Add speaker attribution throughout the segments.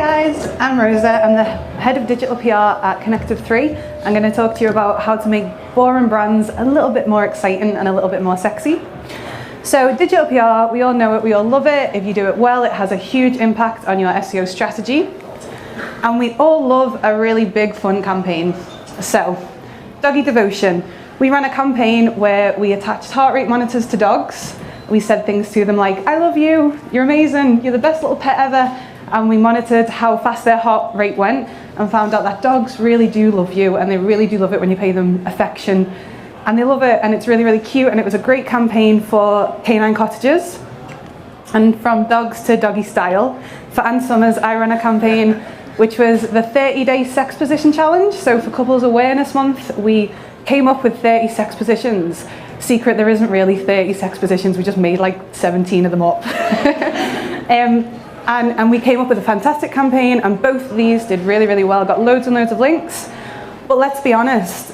Speaker 1: guys, I'm Rosa. I'm the head of digital PR at Connective3. I'm going to talk to you about how to make boring brands a little bit more exciting and a little bit more sexy. So digital PR, we all know it, we all love it. If you do it well, it has a huge impact on your SEO strategy. And we all love a really big fun campaign. So, Doggy Devotion. We ran a campaign where we attached heart rate monitors to dogs. We said things to them like, I love you, you're amazing, you're the best little pet ever. And we monitored how fast their heart rate went and found out that dogs really do love you, and they really do love it when you pay them affection. And they love it, and it's really, really cute, and it was a great campaign for canine cottages. And from dogs to doggy style. For Ann Summers, I ran a campaign which was the 30-day sex position challenge. So for Couples Awareness Month, we came up with 30 sex positions. Secret, there isn't really 30 sex positions, we just made like 17 of them up. And we came up with a fantastic campaign, and both of these did really, really well, got loads and loads of links. But let's be honest,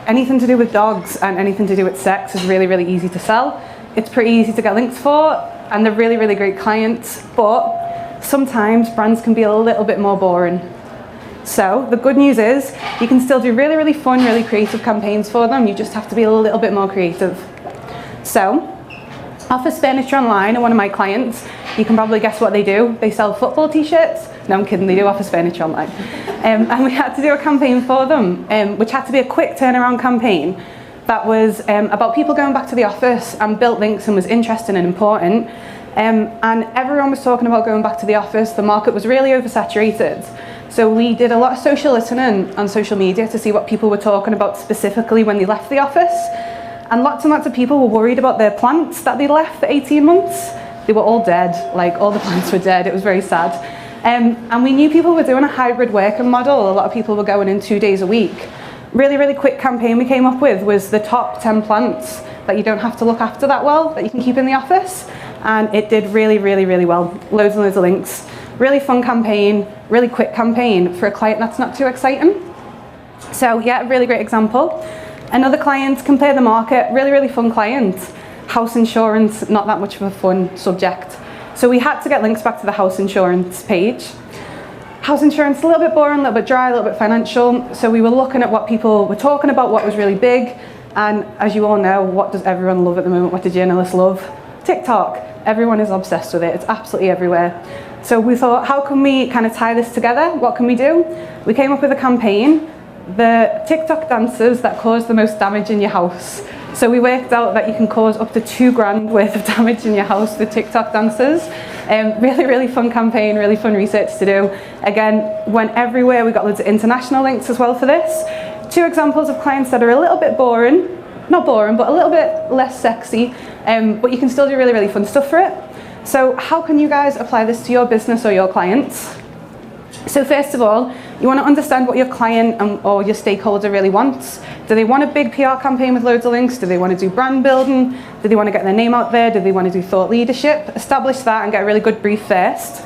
Speaker 1: anything to do with dogs and anything to do with sex is really, really easy to sell. It's pretty easy to get links for, and they're really, really great clients, but sometimes brands can be a little bit more boring. So the good news is you can still do really, really fun, really creative campaigns for them. You just have to be a little bit more creative. So Office Furniture Online are one of my clients. You can probably guess what they do. They sell football t-shirts. No, I'm kidding, they do Office Furniture Online. And we had to do a campaign for them, which had to be a quick turnaround campaign that was about people going back to the office and built links and was interesting and important. And everyone was talking about going back to the office. The market was really oversaturated. So we did a lot of social listening on social media to see what people were talking about specifically when they left the office. And lots of people were worried about their plants that they left for 18 months. They were all dead, like all the plants were dead. It was very sad. And we knew people were doing a hybrid working model. A lot of people were going in 2 days a week. Really, really quick campaign we came up with was the top 10 plants that you don't have to look after that well, that you can keep in the office. And it did really, really, really well. Loads and loads of links. Really fun campaign, really quick campaign for a client that's not too exciting. So yeah, a really great example. Another client, Compare the Market, really, really fun client. House insurance, not that much of a fun subject. So we had to get links back to the house insurance page. House insurance, a little bit boring, a little bit dry, a little bit financial. So we were looking at what people were talking about, what was really big. And as you all know, what does everyone love at the moment? What do journalists love? TikTok. Everyone is obsessed with it. It's absolutely everywhere. So we thought, how can we kind of tie this together? What can we do? We came up with a campaign, the TikTok dancers that cause the most damage in your house. So we worked out that you can cause up to $2,000 worth of damage in your house with TikTok dancers. Really, really fun campaign, really fun research to do. Again, went everywhere. We got loads of international links as well for this. 2 examples of clients that are a little bit boring. Not boring, but a little bit less sexy. But you can still do really, really fun stuff for it. So how can you guys apply this to your business or your clients? So first of all, you want to understand what your client or your stakeholder really wants. Do they want a big PR campaign with loads of links? Do they want to do brand building? Do they want to get their name out there? Do they want to do thought leadership? Establish that and get a really good brief first.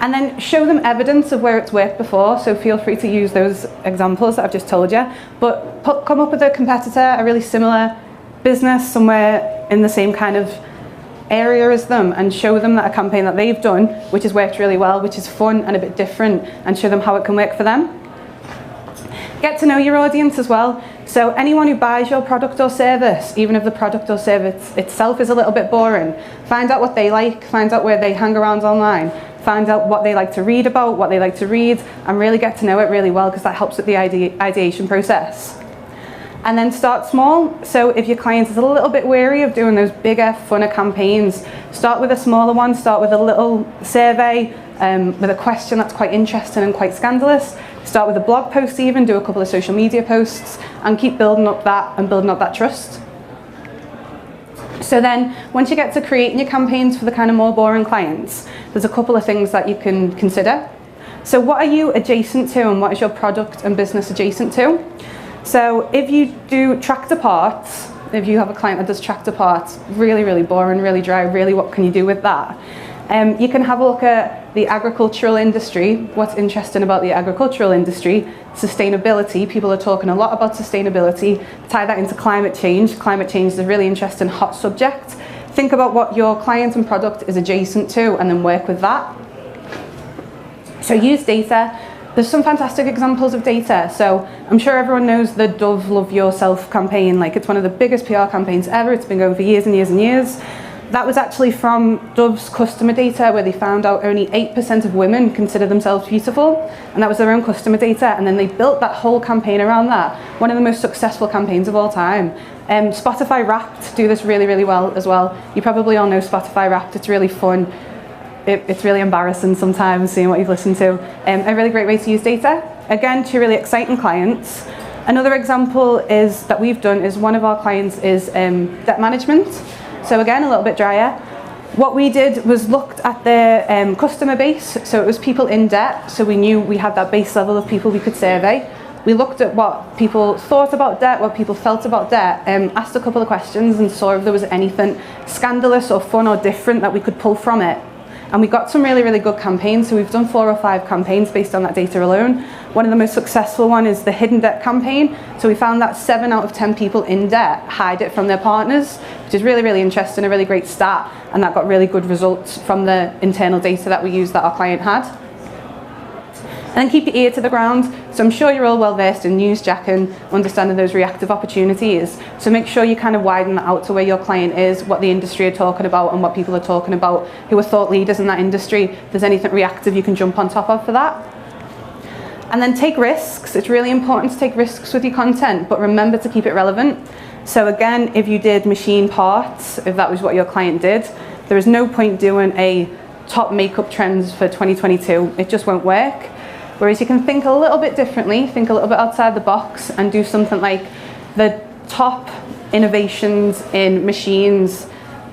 Speaker 1: And then show them evidence of where it's worked before. So feel free to use those examples that I've just told you. But come up with a competitor, a really similar business somewhere in the same kind of area as them, and show them that a campaign that they've done, which has worked really well, which is fun and a bit different, and show them how it can work for them. Get to know your audience as well. So anyone who buys your product or service, even if the product or service itself is a little bit boring, find out what they like, find out where they hang around online, find out what they like to read about, what they like to read, and really get to know it really well, because that helps with the ideation process. And then start small. So if your client is a little bit wary of doing those bigger, funner campaigns, start with a smaller one, start with a little survey with a question that's quite interesting and quite scandalous. Start with a blog post even, do a couple of social media posts, and keep building up that and building up that trust. So then, once you get to creating your campaigns for the kind of more boring clients, there's a couple of things that you can consider. So what are you adjacent to, and what is your product and business adjacent to? So if you do tractor parts, if you have a client that does tractor parts, really, really boring, really dry, really what can you do with that? You can have a look at the agricultural industry. What's interesting about the agricultural industry? Sustainability. People are talking a lot about sustainability. Tie that into climate change. Climate change is a really interesting hot subject. Think about what your client and product is adjacent to and then work with that. So use data. There's some fantastic examples of data. So I'm sure everyone knows the Dove Love Yourself campaign. Like, it's one of the biggest PR campaigns ever. It's been going for years and years and years. That was actually from Dove's customer data, where they found out only 8% of women consider themselves beautiful, and that was their own customer data, and then they built that whole campaign around that. One of the most successful campaigns of all time. Spotify Wrapped do this really, really well as well. You probably all know Spotify Wrapped. It's really fun. It's really embarrassing sometimes seeing what you've listened to. A really great way to use data. Again, two really exciting clients. Another example is that we've done is one of our clients is debt management. So again, a little bit drier. What we did was looked at their customer base. So it was people in debt. So we knew we had that base level of people we could survey. We looked at what people thought about debt, what people felt about debt, asked a couple of questions and saw if there was anything scandalous or fun or different that we could pull from it. And we got some really, really good campaigns. So we've done 4 or 5 campaigns based on that data alone. One of the most successful one is the hidden debt campaign. So we found that 7 out of 10 people in debt hide it from their partners, which is really, really interesting, a really great stat. And that got really good results from the internal data that we used that our client had. And then keep your ear to the ground. So I'm sure you're all well versed in newsjacking, understanding those reactive opportunities. So make sure you kind of widen that out to where your client is, what the industry are talking about and what people are talking about, who are thought leaders in that industry. If there's anything reactive you can jump on top of for that. And then take risks. It's really important to take risks with your content, but remember to keep it relevant. So again, if you did machine parts, if that was what your client did, there is no point doing a top makeup trends for 2022. It just won't work. Whereas you can think a little bit differently, think a little bit outside the box and do something like the top innovations in machines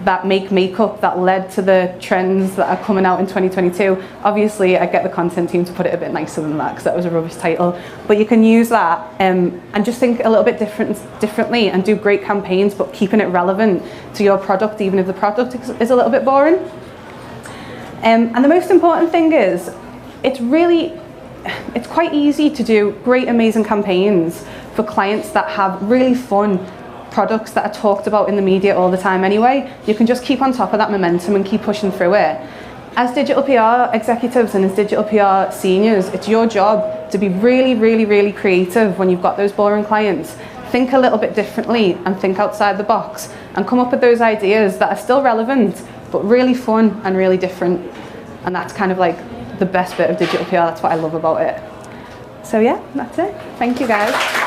Speaker 1: that make makeup that led to the trends that are coming out in 2022. Obviously, I get the content team to put it a bit nicer than that because that was a rubbish title. But you can use that and just think a little bit differently and do great campaigns, but keeping it relevant to your product, even if the product is a little bit boring. And the most important thing is, it's quite easy to do great, amazing campaigns for clients that have really fun products that are talked about in the media all the time anyway. You can just keep on top of that momentum and keep pushing through it. As digital PR executives and as digital PR seniors, it's your job to be really, really, really creative when you've got those boring clients. Think a little bit differently and think outside the box and come up with those ideas that are still relevant, but really fun and really different. And that's kind of like the best bit of digital PR. That's what I love about it. So yeah, that's it. Thank you guys.